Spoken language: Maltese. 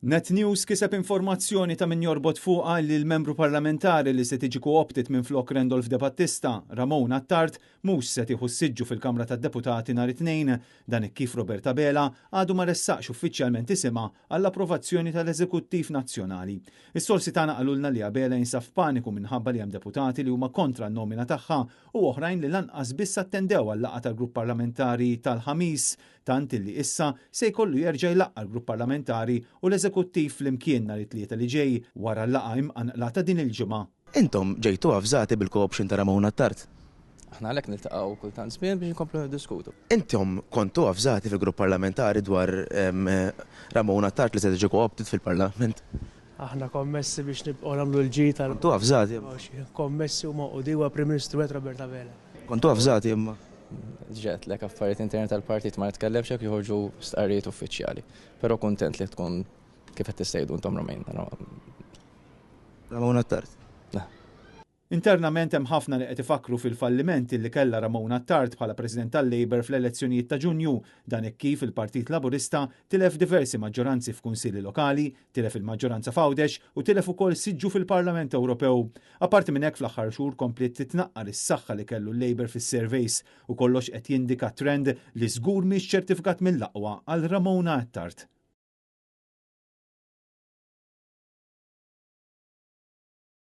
Net News kiseb informazzjoni ta' min jorbot fuqha li l-membru parlamentari li se tiġi co-opted minn flok Rendolf De Battista, Ramon Attard, mhux se tieħu s-siġġu fil-Kamra tad-Deputati nhar it-tnejn, dan kif Roberta Bela għadu ma ressaqx uffiċjalment isimha għall-approvazzjoni tal-Eżekuttiv Nazzjonali. Is-sorsi tagħna qalulna li Bela jinsab f'paniku minħabba li hemm deputati li huma kontra n-nomina tagħha u oħrajn li lanqas biss attendew għall-laqgħa tal-Grupp Parlamentari tal-ħamis, tant li issa se jkollu jerġa' jlaqqa l-Grupp Parlamentari u l-Eżekuttiv flimkien nhar it-tlieta li ġej wara l-laqgħa imqanqla ta' din il-ġimgħa. Intom ġejtu avżati bil-co-option ta' Ramon Attard? Aħna għalhekk niltaqgħu kultant żmien biex inkomplu niddiskutu. Intom kontu avżati fil-grupp parlamentari dwar Ramon Attard li se tiġi co-opted fil-Parlament? Aħna kommessi biex nibqgħu nagħmlu l-ġita. Kontu avżati? Kommessi u maqudi huwa Prim Ministru Roberta Bela. Kontu avżati imma? Ġet lek affarijiet interni tal-partit ma jitkellemx hekk joħorġu stqarrijiet uffiċjali. Però kuntent li tkun kif qed tistejdu intom Romain. Ramon Attard? Internament hemm ħafna li qed ifakru fil-fallimenti li kellha Ramon Attard bħala President tal-Labor fl-elezzjonijiet ta' Ġunju, dan kif il-Partit Laburista tilef diversi maġġoranzi f'kunsilli lokali, tilef il-maġġoranza f'Għawdex u tilef ukoll siġġu fil-Parlament Ewropew. Apparti minn hekk fl-aħħar xhur komplet titnaqqar is-saħħa li kellu l-Labor fis-surveys u kollox qed jindika trend li żgur mhix ċertifikat mill-aqwa għal Ramon Attard.